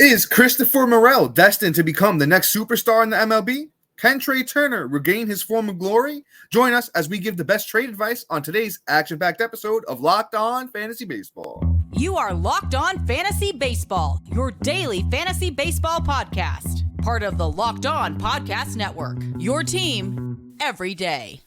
Is Christopher Morel destined to become the next superstar in the MLB? Can Trea Turner regain his former glory? Join us as we give the best trade advice on today's action-packed episode of Locked On Fantasy Baseball. You are Locked On Fantasy Baseball, your daily fantasy baseball podcast. Part of the Locked On Podcast Network, your team every day.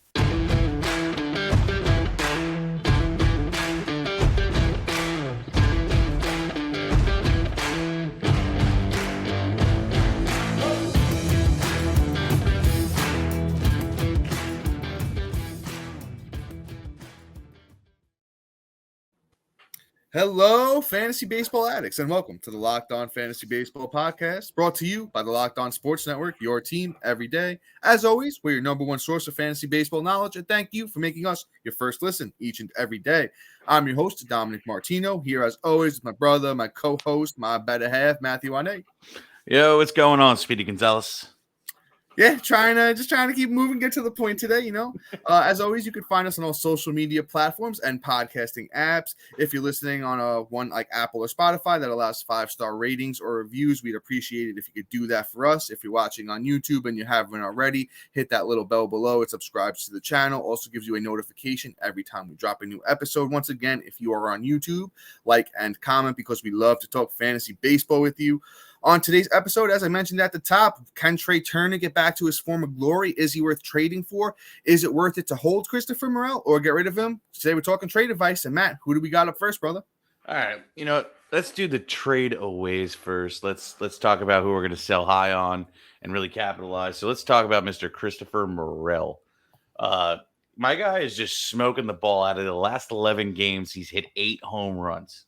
Hello, fantasy baseball addicts, and welcome to the Locked On Fantasy Baseball podcast, brought to you by the Locked On Sports Network, your team every day. As always, we're your number one source of fantasy baseball knowledge, and thank you for making us your first listen each and every day. I'm your host, Dominic Martino, here as always with my brother, my co-host, my better half, Matthew Ane. Yo, what's going on, Speedy Gonzalez? Yeah, trying to keep moving, get to the point today, As always, you can find us on all social media platforms and podcasting apps. If you're listening on one like Apple or Spotify that allows 5-star ratings or reviews, we'd appreciate it if you could do that for us. If you're watching on YouTube and you haven't already, hit that little bell below. It subscribes to the channel. Also gives you a notification every time we drop a new episode. Once again, if you are on YouTube, like and comment because we love to talk fantasy baseball with you. On today's episode, as I mentioned at the top, can Trea Turner get back to his former glory? Is he worth trading for? Is it worth it to hold Christopher Morel or get rid of him? Today we're talking trade advice. And Matt, who do we got up first, brother? All right, let's do the trade aways first. Let's talk about who we're going to sell high on and really capitalize. So let's talk about Mr. Christopher Morel. My guy is just smoking the ball. Out of the last 11 games, he's hit 8 home runs.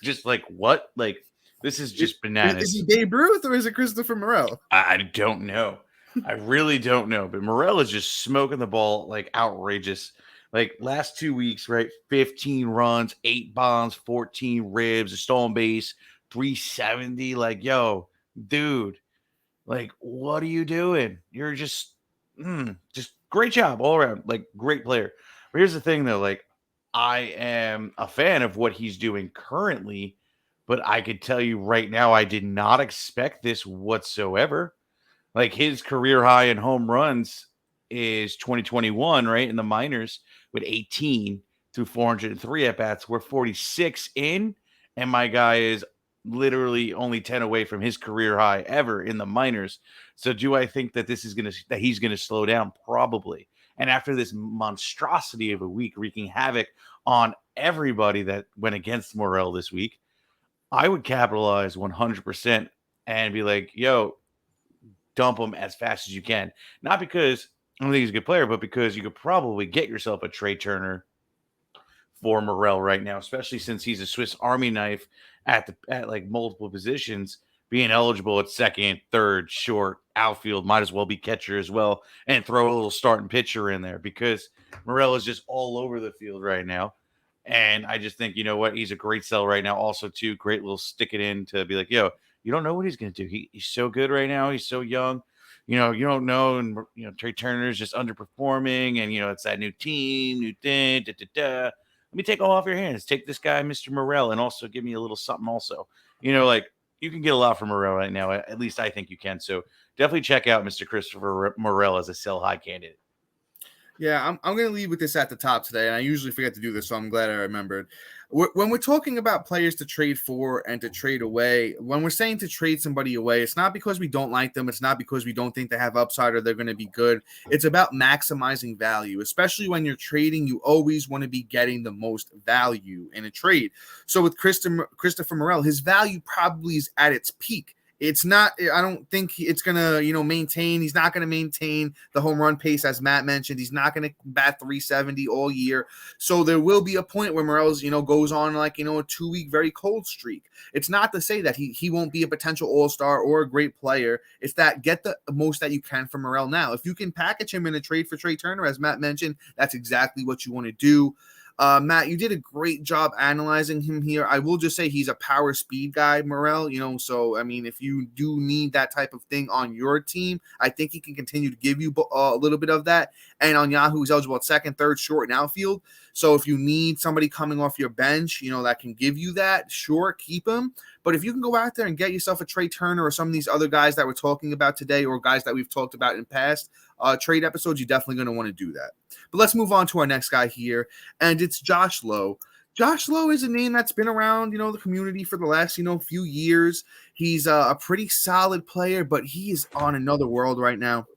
Just like what? Like, this is just bananas. Is he Babe Ruth or is it Christopher Morel? I don't know. I really don't know. But Morel is just smoking the ball like outrageous. Like last 2 weeks, right? 15 runs, 8 bombs, 14 ribs, a stolen base, 370. Like, yo, dude, like, what are you doing? You're just great job all around. Like, great player. But here's the thing, though. Like, I am a fan of what he's doing currently. But I could tell you right now, I did not expect this whatsoever. Like his career high in home runs is 2021, right? In the minors with 18 through 403 at-bats. We're 46 in, and my guy is literally only 10 away from his career high ever in the minors. So do I think that he's gonna slow down? Probably. And after this monstrosity of a week wreaking havoc on everybody that went against Morel this week, I would capitalize 100% and be like, yo, dump him as fast as you can. Not because I don't think he's a good player, but because you could probably get yourself a Trea Turner for Morel right now, especially since he's a Swiss Army knife at like multiple positions, being eligible at second, third, short, outfield, might as well be catcher as well, and throw a little starting pitcher in there because Morel is just all over the field right now. And I just think, you know what? He's a great sell right now. Also, too, great little stick it in to be like, yo, you don't know what he's going to do. He's so good right now. He's so young. You don't know. And, Trea Turner is just underperforming. And, it's that new team, new thing. Let me take all off your hands. Take this guy, Mr. Morel, and also give me a little something also. Like you can get a lot from Morel right now. At least I think you can. So definitely check out Mr. Christopher Morel as a sell high candidate. Yeah, I'm going to lead with this at the top today, and I usually forget to do this, so I'm glad I remembered. When we're talking about players to trade for and to trade away, when we're saying to trade somebody away, it's not because we don't like them. It's not because we don't think they have upside or they're going to be good. It's about maximizing value, especially when you're trading. You always want to be getting the most value in a trade. So with Christopher Morel, his value probably is at its peak. It's not, I don't think it's going to, maintain. He's not going to maintain the home run pace, as Matt mentioned. He's not going to bat 370 all year. So there will be a point where Morel's, goes on like, a 2-week very cold streak. It's not to say that he won't be a potential all-star or a great player. It's that get the most that you can from Morel now. If you can package him in a trade for Trea Turner, as Matt mentioned, that's exactly what you want to do. Matt, you did a great job analyzing him here. I will just say he's a power speed guy, Morel, so, I mean, if you do need that type of thing on your team, I think he can continue to give you a little bit of that. And on Yahoo, he's eligible at second, third, short, and outfield. So if you need somebody coming off your bench, that can give you that, sure, keep him. But if you can go out there and get yourself a Trea Turner or some of these other guys that we're talking about today, or guys that we've talked about in past trade episodes, you're definitely going to want to do that. But let's move on to our next guy here, and it's Josh Lowe. Josh Lowe is a name that's been around, the community for the last, few years. He's a pretty solid player, but he is on another world right now.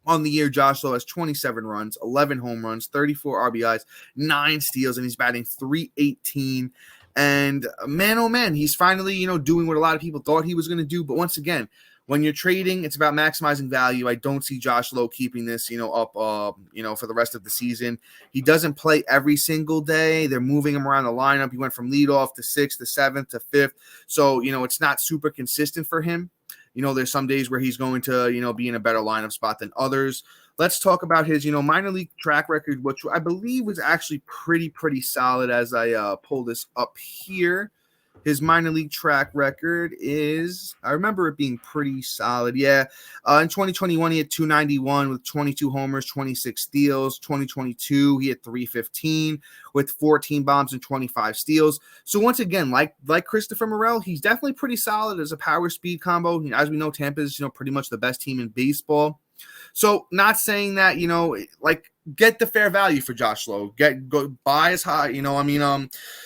On the year, Josh Lowe has 27 runs, 11 home runs, 34 RBIs, 9 steals, and he's batting .318. And man, oh man, he's finally, doing what a lot of people thought he was going to do. But once again, when you're trading, it's about maximizing value. I don't see Josh Lowe keeping this, up, for the rest of the season. He doesn't play every single day. They're moving him around the lineup. He went from leadoff to 6th to 7th to 5th. So, it's not super consistent for him. There's some days where he's going to, be in a better lineup spot than others. Let's talk about his, minor league track record, which I believe was actually pretty solid as I pull this up here. His minor league track record is, I remember it being pretty solid. Yeah. In 2021, he had 291 with 22 homers, 26 steals. 2022, he had 315 with 14 bombs and 25 steals. So once again, like Christopher Morel, he's definitely pretty solid as a power speed combo. As we know, Tampa is, pretty much the best team in baseball. So not saying that, get the fair value for Josh Lowe. Go buy as high,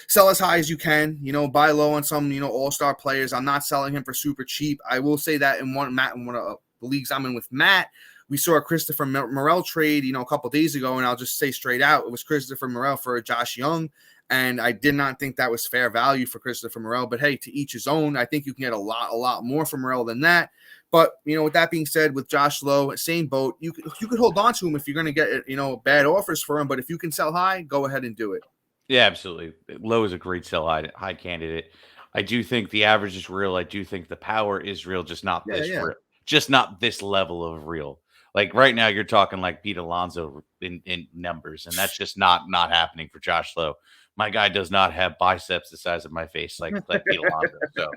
sell as high as you can, buy low on some, all-star players. I'm not selling him for super cheap. I will say that in one of the leagues I'm in with Matt, we saw a Christopher Morel trade, a couple days ago, and I'll just say straight out, it was Christopher Morel for Josh Young. And I did not think that was fair value for Christopher Morel. But hey, to each his own. I think you can get a lot more from Morel than that. But, with that being said, with Josh Lowe, same boat. You could hold on to him if you're going to get, bad offers for him. But if you can sell high, go ahead and do it. Yeah, absolutely. Lowe is a great sell high candidate. I do think the average is real. I do think the power is real, just not real. Just not this level of real. Like right now, you're talking like Pete Alonso in numbers, and that's just not happening for Josh Lowe. My guy does not have biceps the size of my face like Pete Alonso. So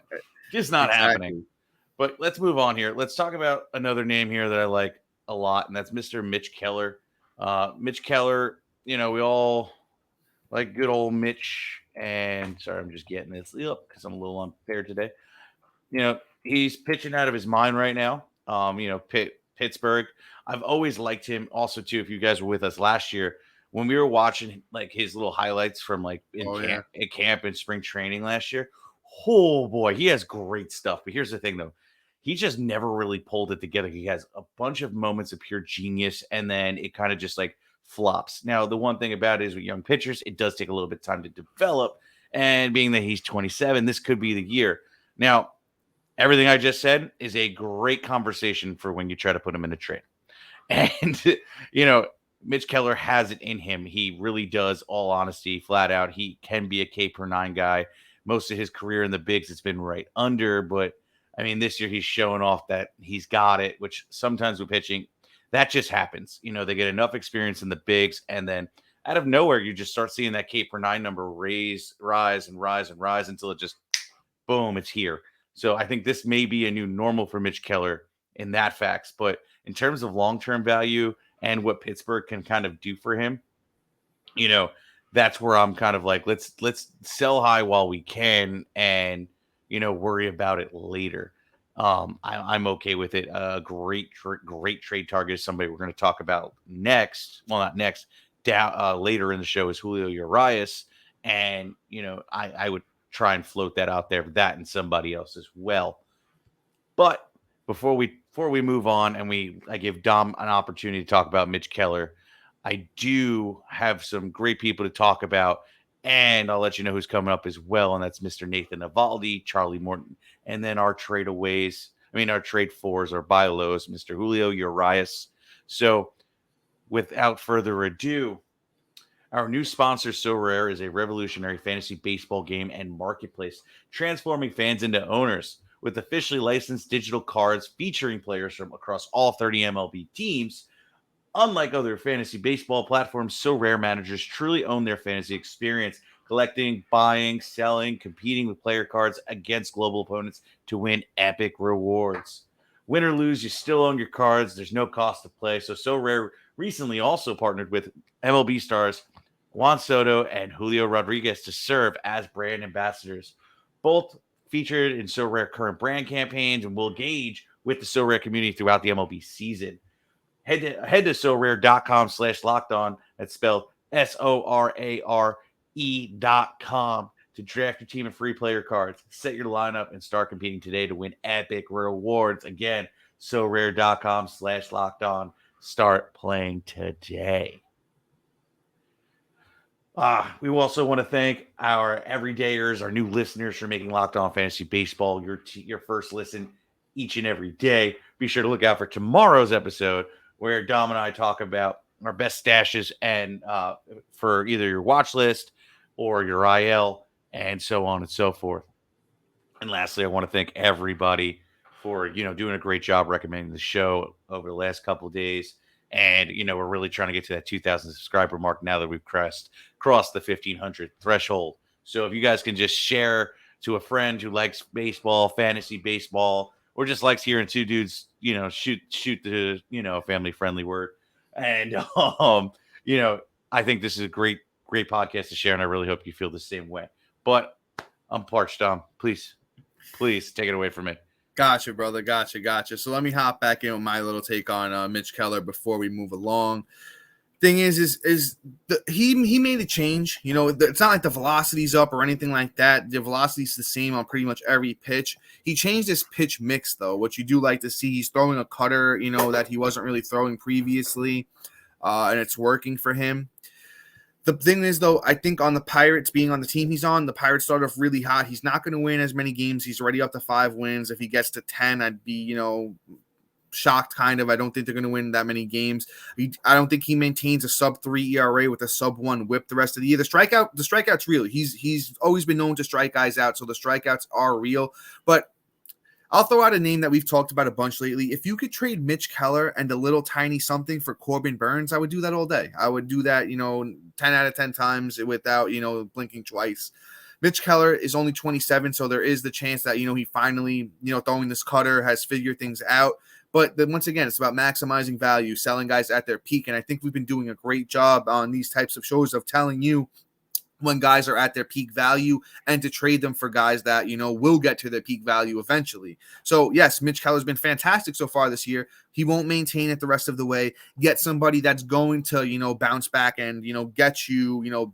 just not happening. But let's move on here. Let's talk about another name here that I like a lot, and that's Mr. Mitch Keller. Mitch Keller, we all like good old Mitch. And sorry, I'm just getting this up because I'm a little unfair today. He's pitching out of his mind right now. Pittsburgh. I've always liked him also, too, if you guys were with us last year, when we were watching like his little highlights from like in camp and spring training last year. Oh boy, he has great stuff. But here's the thing though. He just never really pulled it together. He has a bunch of moments of pure genius, and then it kind of just like flops. Now, the one thing about it is with young pitchers, it does take a little bit of time to develop. And being that he's 27, this could be the year. Now, everything I just said is a great conversation for when you try to put him in a trade. And, Mitch Keller has it in him. He really does, all honesty, flat out. He can be a K per 9 guy. Most of his career in the bigs, it's been right under. But, I mean, this year he's showing off that he's got it, which sometimes with pitching, that just happens. They get enough experience in the bigs, and then out of nowhere, you just start seeing that K per 9 number rise until it just, boom, it's here. So I think this may be a new normal for Mitch Keller in that facts. But in terms of long-term value and what Pittsburgh can kind of do for him, that's where I'm kind of like, let's sell high while we can and, worry about it later. I'm okay with it. Great trade target is somebody we're going to talk about next. Well, not next, later in the show is Julio Urias. And, I would try and float that out there, that and somebody else as well. But before we move on and I give Dom an opportunity to talk about Mitch Keller, I do have some great people to talk about, and I'll let you know who's coming up as well, and that's Mr. Nathan Eovaldi, Charlie Morton, and then our trade fours, our buy lows, Mr. Julio Urias. So without further ado, our new sponsor, So Rare, is a revolutionary fantasy baseball game and marketplace, transforming fans into owners. With officially licensed digital cards featuring players from across all 30 MLB teams, Unlike other fantasy baseball platforms, So Rare managers truly own their fantasy experience, collecting, buying, selling, competing with player cards against global opponents to win epic rewards. Win or lose, you still own your cards. There's no cost to play. So Rare recently also partnered with MLB stars Juan Soto and Julio Rodriguez to serve as brand ambassadors. Both featured in So Rare current brand campaigns and will engage with the So Rare community throughout the MLB season. Head to sorare.com/lockedon. That's spelled SORARE.com to draft your team and free player cards. Set your lineup and start competing today to win epic rewards. Again, sorare.com/lockedon. Start playing today. We also want to thank our everydayers, our new listeners for making Locked On Fantasy Baseball your first listen each and every day. Be sure to look out for tomorrow's episode where Dom and I talk about our best stashes and for either your watch list or your IL and so on and so forth. And lastly, I want to thank everybody for, doing a great job recommending the show over the last couple of days. And, we're really trying to get to that 2,000 subscriber mark now that we've crossed the 1,500 threshold. So if you guys can just share to a friend who likes baseball, fantasy baseball, or just likes hearing two dudes, shoot the, family friendly word. And, I think this is a great podcast to share. And I really hope you feel the same way. But I'm parched, Dom. Please take it away from me. Gotcha, brother. Gotcha. So let me hop back in with my little take on Mitch Keller before we move along. Thing is he made a change. It's not like the velocity's up or anything like that. The velocity's the same on pretty much every pitch. He changed his pitch mix, though, which you do like to see. He's throwing a cutter, that he wasn't really throwing previously, and it's working for him. The thing is, though, I think on the Pirates, being on the team he's on, the Pirates start off really hot. He's not going to win as many games. He's already up to 5 wins. If he gets to 10, I'd be, shocked kind of. I don't think they're going to win that many games. I don't think he maintains a sub-3 ERA with a sub-1 whip the rest of the year. The strikeout's real. He's always been known to strike guys out, so the strikeouts are real. But I'll throw out a name that we've talked about a bunch lately. If you could trade Mitch Keller and a little tiny something for Corbin Burns, I would do that all day. I would do that, 10 out of 10 times without, blinking twice. Mitch Keller is only 27, so there is the chance that, he finally, throwing this cutter has figured things out. But then once again, it's about maximizing value, selling guys at their peak. And I think we've been doing a great job on these types of shows of telling you when guys are at their peak value and to trade them for guys that, will get to their peak value eventually. So yes, Mitch Keller's been fantastic so far this year. He won't maintain it the rest of the way. Get somebody that's going to, bounce back and, get you,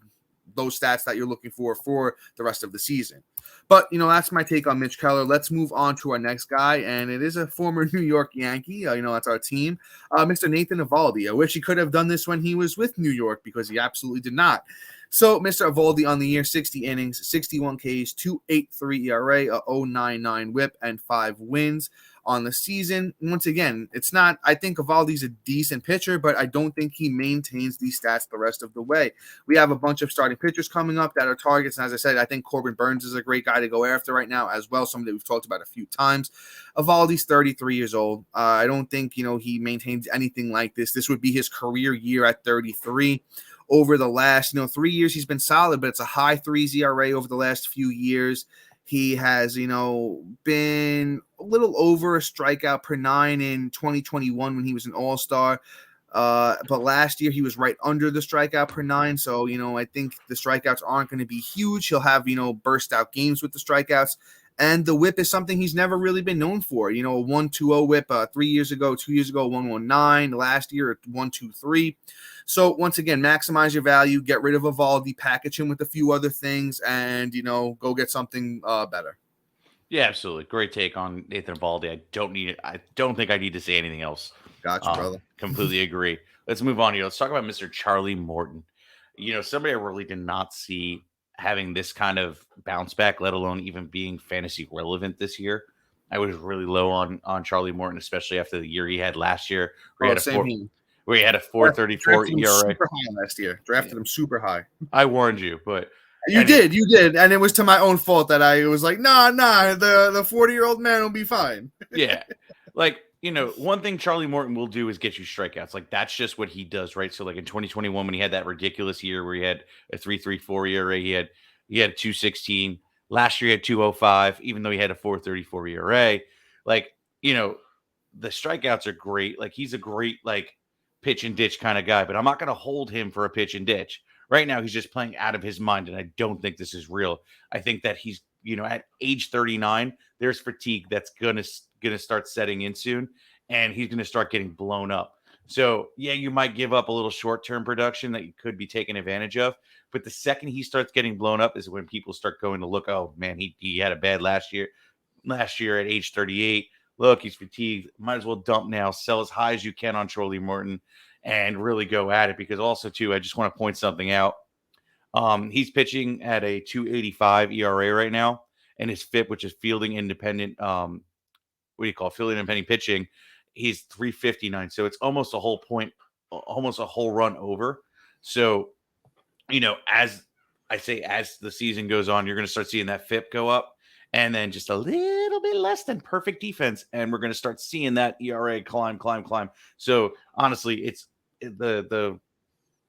those stats that you're looking for the rest of the season. But, that's my take on Mitch Keller. Let's move on to our next guy, and it is a former New York Yankee. That's our team, Mr. Nathan Eovaldi. I wish he could have done this when he was with New York because he absolutely did not. So, Mr. Eovaldi on the year, 60 innings, 61 Ks, 2.83 ERA, a 0.99 whip, and 5 wins on the season. Once again, I think Eovaldi's a decent pitcher, but I don't think he maintains these stats the rest of the way. We have a bunch of starting pitchers coming up that are targets, and as I said, I think Corbin Burns is a great guy to go after right now as well, somebody that we've talked about a few times. Eovaldi's 33 years old. I don't think, he maintains anything like this. This would be his career year at 33. Over the last, 3 years, he's been solid, but it's a high 3s ERA over the last few years. He has, been a little over a strikeout per 9 in 2021 when he was an all-star. But last year he was right under the strikeout per 9. So, I think the strikeouts aren't going to be huge. He'll have, burst out games with the strikeouts. And the whip is something he's never really been known for. A 1.20 whip 2 years ago, 1.19. Last year, 1.23. So once again, maximize your value, get rid of Eovaldi, package him with a few other things, and go get something better. Yeah, absolutely. Great take on Nathan Eovaldi. I don't think I need to say anything else. Gotcha, brother. Completely agree. Let's move on here. Let's talk about Mr. Charlie Morton. Somebody I really did not see having this kind of bounce back, let alone even being fantasy relevant this year. I was really low on Charlie Morton, especially after the year he had last year, where he had a 4.34 ERA. Super high last year. Drafted him super high. I warned you, but you did, and it was to my own fault that I was like, nah, the 40-year-old man will be fine. Yeah, one thing Charlie Morton will do is get you strikeouts. Like that's just what he does, right? So like in 2021, when he had that ridiculous year where he had a 3.34 ERA, he had a 2.16. Last year he had 2.05, even though he had a 4.34 ERA. Like, the strikeouts are great. Like he's a great like pitch and ditch kind of guy, but I'm not going to hold him for a pitch and ditch. Right now, he's just playing out of his mind, and I don't think this is real. I think that he's, at age 39, there's fatigue that's gonna start setting in soon, and he's gonna start getting blown up. So yeah, you might give up a little short-term production that you could be taking advantage of, but the second he starts getting blown up is when people start going to look. Oh man, he had a bad last year at age 38. Look, he's fatigued. Might as well dump now. Sell as high as you can on Charlie Morton and really go at it. Because also, too, I just want to point something out. He's pitching at a 2.85 ERA right now, and his FIP, which is fielding independent, fielding independent pitching, he's 3.59. So it's almost a whole point, almost a whole run over. So, as the season goes on, you're going to start seeing that FIP go up. And then just a little bit less than perfect defense. And we're going to start seeing that ERA climb. So honestly, it's the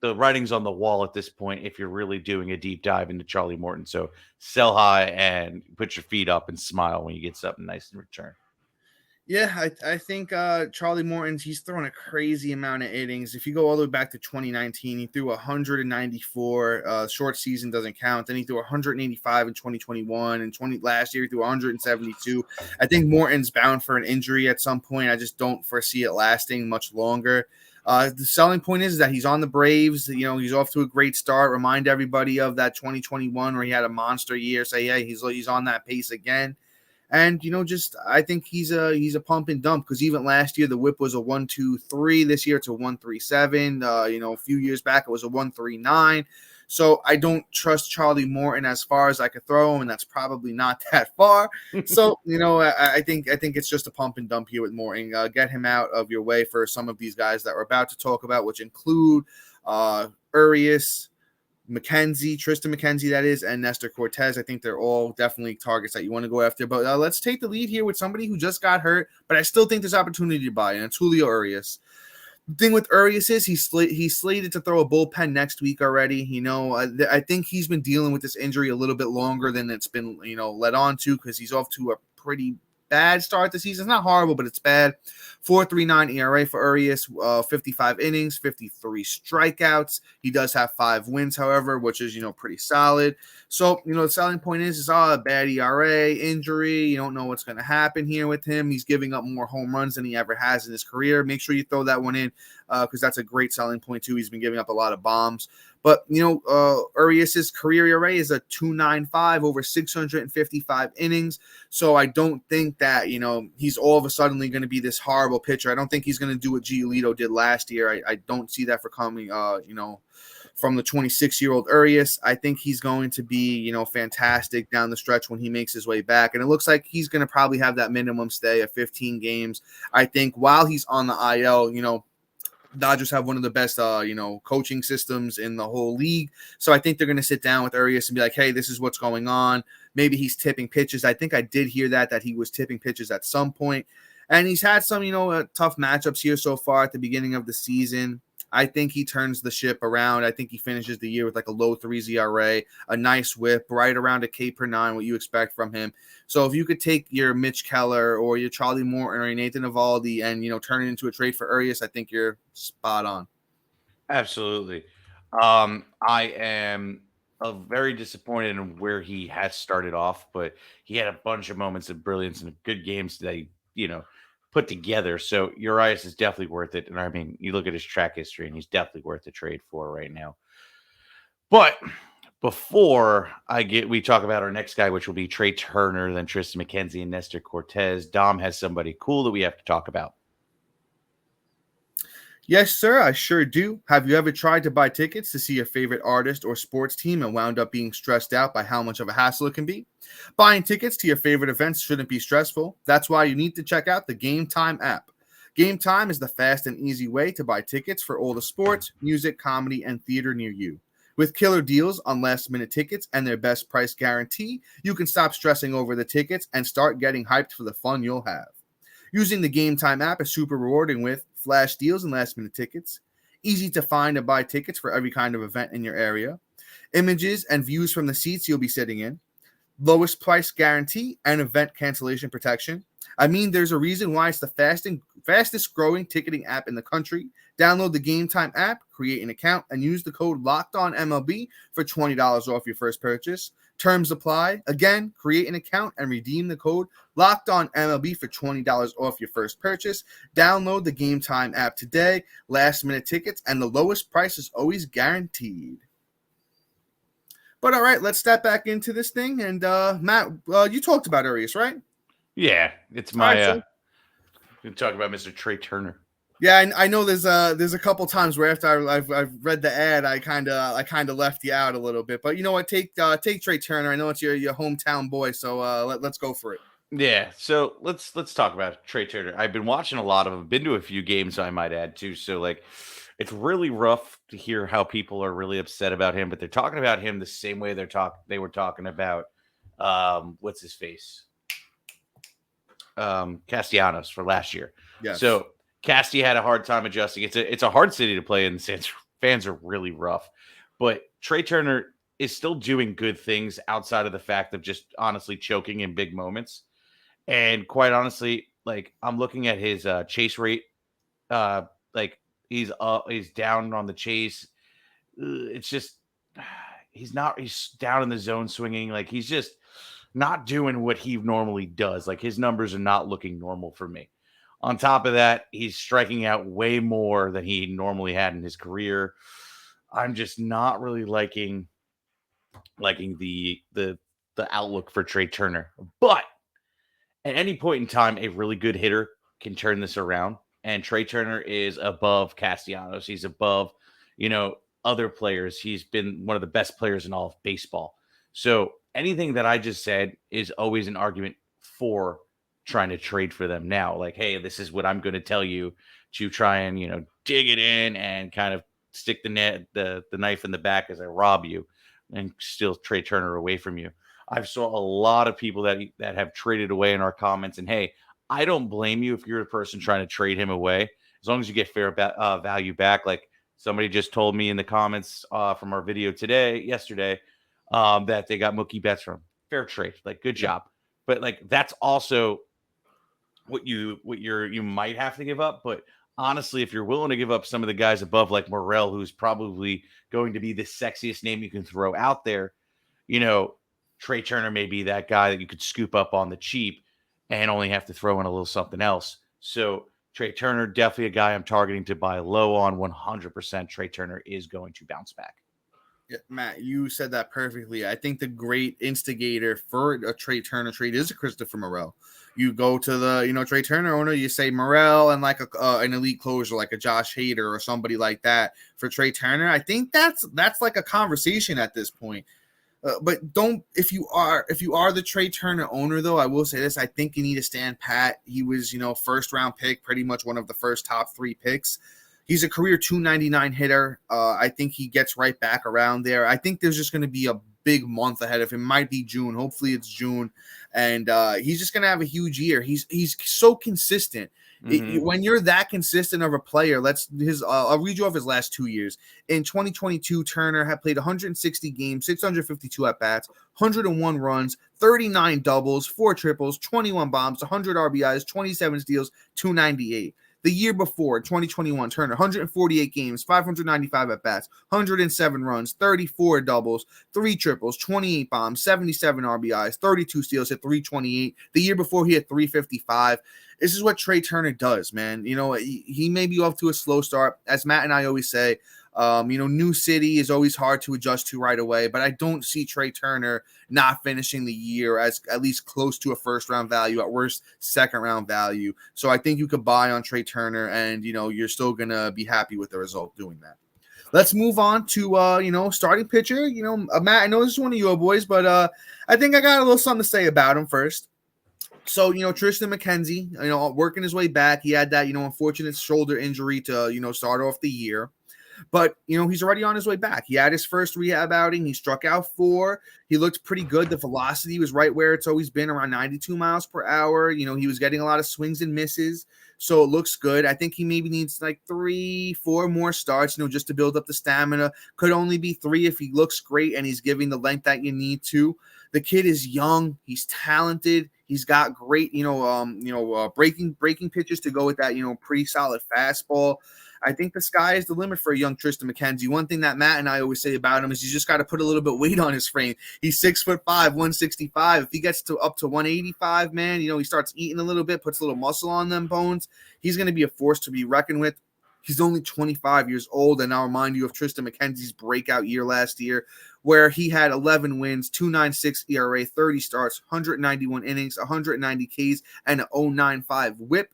writing's on the wall at this point if you're really doing a deep dive into Charlie Morton. So sell high and put your feet up and smile when you get something nice in return. Yeah, I think Charlie Morton's, he's throwing a crazy amount of innings. If you go all the way back to 2019, he threw 194. Short season doesn't count. Then he threw 185 in 2021, and last year he threw 172. I think Morton's bound for an injury at some point. I just don't foresee it lasting much longer. The selling point is that he's on the Braves. He's off to a great start. Remind everybody of that 2021 where he had a monster year. Say, yeah, he's on that pace again. And, I think he's a pump and dump, because even last year the whip was a 1.23. This year it's a 1.37. A few years back it was a 1.39. So I don't trust Charlie Morton as far as I could throw him, and that's probably not that far. So, I think it's just a pump and dump here with Morton. Get him out of your way for some of these guys that we're about to talk about, which include Urias, Triston McKenzie, that is, and Nestor Cortes. I think they're all definitely targets that you want to go after. But let's take the lead here with somebody who just got hurt, but I still think there's opportunity to buy, and it's Julio Urias. The thing with Urias is he's slated to throw a bullpen next week already. I think he's been dealing with this injury a little bit longer than it's been, led on to, because he's off to a pretty bad start the season. It's not horrible, but it's bad. 4.39 ERA for Urias, 55 innings, 53 strikeouts. He does have 5 wins, however, which is, pretty solid. So, the selling point is a bad ERA, injury. You don't know what's going to happen here with him. He's giving up more home runs than he ever has in his career. Make sure you throw that one in, because that's a great selling point too. He's been giving up a lot of bombs. But, Urias's career ERA is a 2.95 over 655 innings. So I don't think that, he's all of a sudden going to be this horrible pitcher. I don't think he's going to do what Giolito did last year. I don't see that for coming, from the 26-year-old Urias. I think he's going to be, fantastic down the stretch when he makes his way back. And it looks like he's going to probably have that minimum stay of 15 games. I think while he's on the IL, Dodgers have one of the best, coaching systems in the whole league. So I think they're going to sit down with Urias and be like, hey, this is what's going on. Maybe he's tipping pitches. I think I did hear that he was tipping pitches at some point. And he's had some, tough matchups here so far at the beginning of the season. I think he turns the ship around. I think he finishes the year with like a low 3s ERA, a nice whip, right around a K per 9, what you expect from him. So if you could take your Mitch Keller or your Charlie Morton or your Nathan Eovaldi and, turn it into a trade for Urias, I think you're spot on. Absolutely. I am very disappointed in where he has started off, but he had a bunch of moments of brilliance and good games that he, put together. So Urias is definitely worth it. And I mean, you look at his track history and he's definitely worth the trade for right now. But before we talk about our next guy, which will be Trea Turner, then Triston McKenzie and Nestor Cortes, Dom has somebody cool that we have to talk about. Yes, sir, I sure do. Have you ever tried to buy tickets to see your favorite artist or sports team and wound up being stressed out by how much of a hassle it can be? Buying tickets to your favorite events shouldn't be stressful. That's why you need to check out the Gametime app. Gametime is the fast and easy way to buy tickets for all the sports, music, comedy, and theater near you. With killer deals on last-minute tickets and their best price guarantee, you can stop stressing over the tickets and start getting hyped for the fun you'll have. Using the Gametime app is super rewarding with flash deals and last-minute tickets. Easy to find and buy tickets for every kind of event in your area. Images and views from the seats you'll be sitting in. Lowest price guarantee and event cancellation protection. I mean, there's a reason why it's the fastest growing ticketing app in the country. Download the Gametime app, create an account, and use the code LOCKEDONMLB for $20 off your first purchase. Terms apply. Again, create an account and redeem the code LOCKEDONMLB for $20 off your first purchase. Download the Gametime app today. Last minute tickets and the lowest price is always guaranteed. But all right, let's step back into this thing. And Matt, you talked about Urias, right? Yeah, it's my. All right, we can talk about Mr. Trea Turner. Yeah, I know there's a couple times where after I've read the ad, I kind of left you out a little bit. But you know what? Take Trea Turner. I know it's your hometown boy, so let's go for it. Yeah, so let's talk about Trea Turner. I've been watching a lot of them, been to a few games, I might add too. So like, it's really rough to hear how people are really upset about him, but they're talking about him the same way they were talking about what's his face, Castellanos for last year. Yeah. So Casty had a hard time adjusting. It's a hard city to play in. Fans are really rough, but Trea Turner is still doing good things outside of the fact of just honestly choking in big moments. And quite honestly, like I'm looking at his chase rate, like he's down on the chase. It's just he's down in the zone swinging. Like he's just not doing what he normally does. Like his numbers are not looking normal for me. On top of that, he's striking out way more than he normally had in his career. I'm just not really liking the outlook for Trea Turner. But at any point in time, a really good hitter can turn this around. And Trea Turner is above Castellanos. He's above, other players. He's been one of the best players in all of baseball. So anything that I just said is always an argument for trying to trade for them now. Like, hey, this is what I'm going to tell you to try and, dig it in and kind of stick the knife in the back as I rob you and steal Trea Turner away from you. I've saw a lot of people that have traded away in our comments. And hey, I don't blame you if you're the person trying to trade him away, as long as you get fair value back. Like somebody just told me in the comments from our video yesterday, that they got Mookie Betts from. Fair trade. Like, good job. But like, that's also what you might have to give up. But honestly, if you're willing to give up some of the guys above, like Morel, who's probably going to be the sexiest name you can throw out there, Trea Turner may be that guy that you could scoop up on the cheap and only have to throw in a little something else. So Trea Turner, definitely a guy I'm targeting to buy low on. 100% Trea Turner is going to bounce back. Yeah, Matt, you said that perfectly. I think the great instigator for a Trea Turner trade is a Christopher Morel. You go to the, Trea Turner owner, you say Morel and like an elite closer like a Josh Hader or somebody like that for Trea Turner. I think that's like a conversation at this point. But don't, if you are the Trea Turner owner, though, I will say this. I think you need to stand pat. He was, first round pick, pretty much one of the first top 3 picks. He's a career 299 hitter. I think he gets right back around there. I think there's just going to be a big month ahead of him. Might be June. Hopefully it's June. And he's just going to have a huge year. He's so consistent. Mm-hmm. When you're that consistent of a player, I'll read you off his last 2 years. In 2022, Turner had played 160 games, 652 at-bats, 101 runs, 39 doubles, 4 triples, 21 bombs, 100 RBIs, 27 steals, 298. The year before, 2021, Turner, 148 games, 595 at-bats, 107 runs, 34 doubles, 3 triples, 28 bombs, 77 RBIs, 32 steals, hit 328. The year before, he had 355. This is what Trea Turner does, man. He may be off to a slow start. As Matt and I always say, new city is always hard to adjust to right away, but I don't see Trea Turner not finishing the year as at least close to a first-round value, at worst, second-round value. So I think you could buy on Trea Turner, and, you're still going to be happy with the result doing that. Let's move on to, starting pitcher. Matt, I know this is one of your boys, but I think I got a little something to say about him first. So, Triston McKenzie, working his way back. He had that, unfortunate shoulder injury to, start off the year. But, he's already on his way back. He had his first rehab outing. He struck out 4. He looked pretty good. The velocity was right where it's always been, around 92 miles per hour. He was getting a lot of swings and misses. So it looks good. I think he maybe needs like 3-4 more starts, just to build up the stamina. Could only be 3 if he looks great and he's giving the length that you need to. The kid is young. He's talented. He's got great, breaking pitches to go with that, pretty solid fastball. I think the sky is the limit for a young Triston McKenzie. One thing that Matt and I always say about him is you just got to put a little bit weight on his frame. He's 6'5", 165. If he gets up to 185, man, he starts eating a little bit, puts a little muscle on them bones. He's going to be a force to be reckoned with. He's only 25 years old, and I'll remind you of Triston McKenzie's breakout year last year, where he had 11 wins, 2.96 ERA, 30 starts, 191 innings, 190 Ks, and an 0.95 WHIP.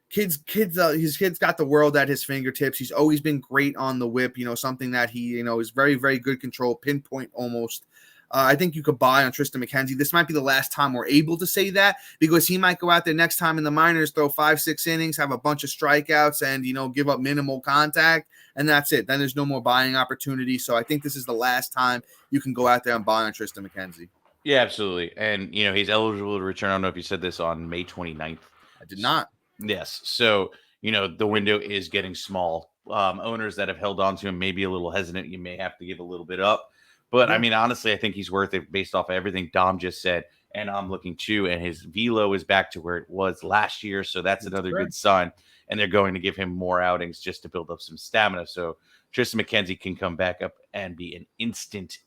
His kid's got the world at his fingertips. He's always been great on the whip, something that he, is very, very good control, pinpoint almost. I think you could buy on Triston McKenzie. This might be the last time we're able to say that, because he might go out there next time in the minors, throw 5-6 innings, have a bunch of strikeouts, and, give up minimal contact, and that's it. Then there's no more buying opportunity. So I think this is the last time you can go out there and buy on Triston McKenzie. Yeah, absolutely. And, he's eligible to return. I don't know if you said this on May 29th. I did not. Yes. So, the window is getting small. Owners that have held on to him may be a little hesitant. You may have to give a little bit up. But, honestly, I think he's worth it based off of everything Dom just said. And I'm looking too. And his velo is back to where it was last year. So that's another good sign. And they're going to give him more outings just to build up some stamina. So Triston McKenzie can come back up and be an instant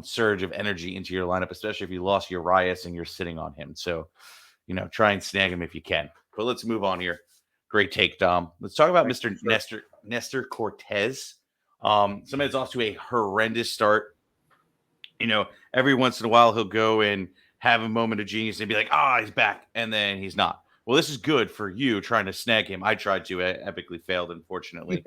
surge of energy into your lineup, especially if you lost Urias and you're sitting on him. So, try and snag him if you can. But let's move on here. Great take, Dom. Let's talk about Mr. Nestor Cortes. Somebody that's off to a horrendous start. Every once in a while he'll go and have a moment of genius and be like, he's back. And then he's not. Well, this is good for you trying to snag him. I tried to. I epically failed, unfortunately.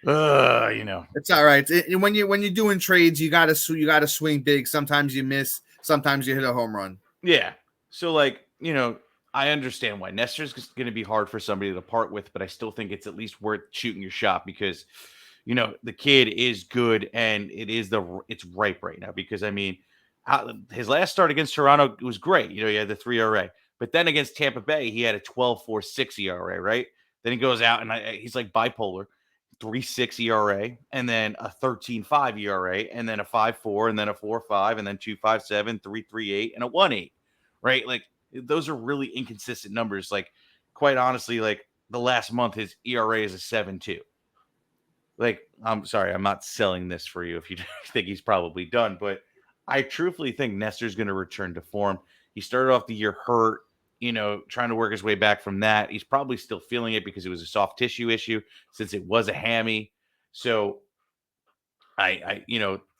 It's all right. When you're doing trades, you gotta swing big. Sometimes you miss. Sometimes you hit a home run. Yeah. So, I understand why Nestor's going to be hard for somebody to part with, but I still think it's at least worth shooting your shot because, the kid is good and it's ripe right now because, his last start against Toronto was great. He had the 3 ERA, but then against Tampa Bay, he had a 12.46 ERA, right? Then he goes out and he's like bipolar, 3.6 ERA, and then a 13.5 ERA, and then a 5.4, and then a 4.5, and then 2.57, 3.38, and a 1.8. Right? Those are really inconsistent numbers. Quite honestly, the last month, his ERA is a 7.2. I'm sorry, I'm not selling this for you if you think he's probably done, but I truthfully think Nestor's going to return to form. He started off the year hurt, trying to work his way back from that. He's probably still feeling it because it was a soft tissue issue since it was a hammy. So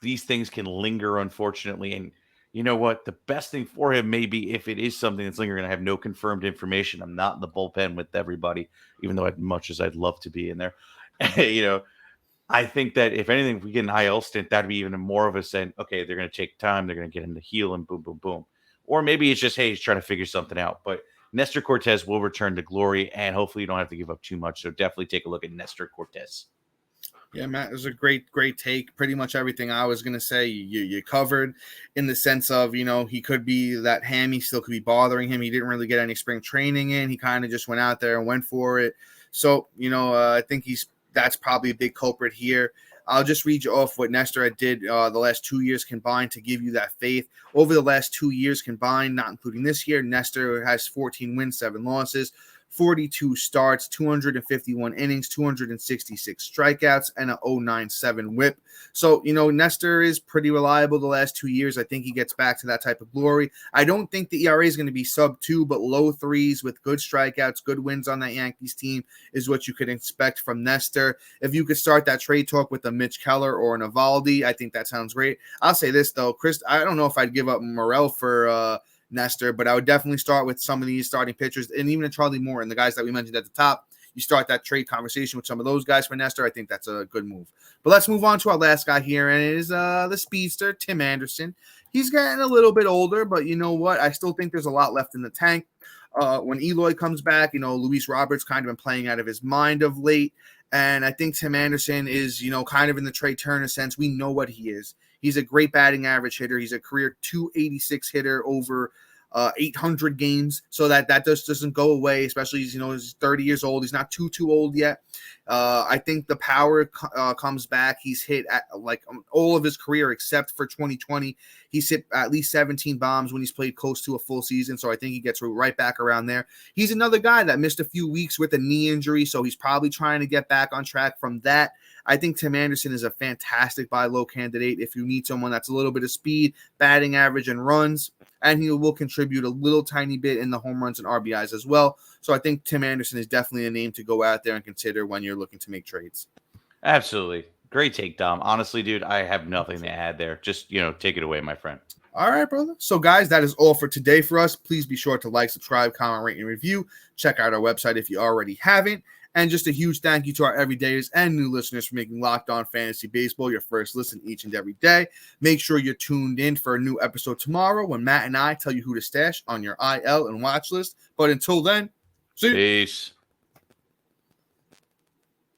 these things can linger, unfortunately, and you know what? The best thing for him may be if it is something that's lingering. I have no confirmed information. I'm not in the bullpen with everybody, even though much as I'd love to be in there. I think that if anything, if we get an IL stint, that'd be even more of a saying, okay, they're going to take time. They're going to get him to heal and boom, boom, boom. Or maybe it's just, hey, he's trying to figure something out. But Nestor Cortes will return to glory, and hopefully you don't have to give up too much. So definitely take a look at Nestor Cortes. Yeah, Matt, it was a great take. Pretty much everything I was going to say, you covered in the sense of, he could be that hammy still could be bothering him. He didn't really get any spring training in. He kind of just went out there and went for it. So, I think that's probably a big culprit here. I'll just read you off what Nestor did the last 2 years combined to give you that faith. Over the last 2 years combined, not including this year, Nestor has 14 wins, 7 losses. 42 starts, 251 innings, 266 strikeouts, and a 0.97 whip. So, Nestor is pretty reliable the last 2 years. I think he gets back to that type of glory. I don't think the ERA is going to be sub 2, but low 3s with good strikeouts, good wins on that Yankees team is what you could expect from Nestor. If you could start that trade talk with a Mitch Keller or an Eovaldi, I think that sounds great. I'll say this, though, Chris, I don't know if I'd give up Morel for Nestor, but I would definitely start with some of these starting pitchers and even a Charlie Moore and the guys that we mentioned at the top. You start that trade conversation with some of those guys for Nestor. I think that's a good move. But let's move on to our last guy here, and it is the speedster, Tim Anderson. He's getting a little bit older, but you know what? I still think there's a lot left in the tank. When Eloy comes back, Luis Roberts kind of been playing out of his mind of late. And I think Tim Anderson is, kind of in the Trea Turner sense. We know what he is. He's a great batting average hitter. He's a career 286 hitter over 800 games. So that just doesn't go away, especially he's 30 years old. He's not too old yet. I think the power comes back. He's hit at all of his career except for 2020. He's hit at least 17 bombs when he's played close to a full season. So I think he gets right back around there. He's another guy that missed a few weeks with a knee injury. So he's probably trying to get back on track from that. I think Tim Anderson is a fantastic buy low candidate if you need someone that's a little bit of speed, batting average, and runs. And he will contribute a little tiny bit in the home runs and RBIs as well. So I think Tim Anderson is definitely a name to go out there and consider when you're looking to make trades. Absolutely. Great take, Dom. Honestly, dude, I have nothing to add there. Just, take it away, my friend. All right, brother. So, guys, that is all for today for us. Please be sure to like, subscribe, comment, rate, and review. Check out our website if you already haven't. And just a huge thank you to our everydayers and new listeners for making Locked On Fantasy Baseball your first listen each and every day. Make sure you're tuned in for a new episode tomorrow when Matt and I tell you who to stash on your IL and watch list. But until then, see you. Peace.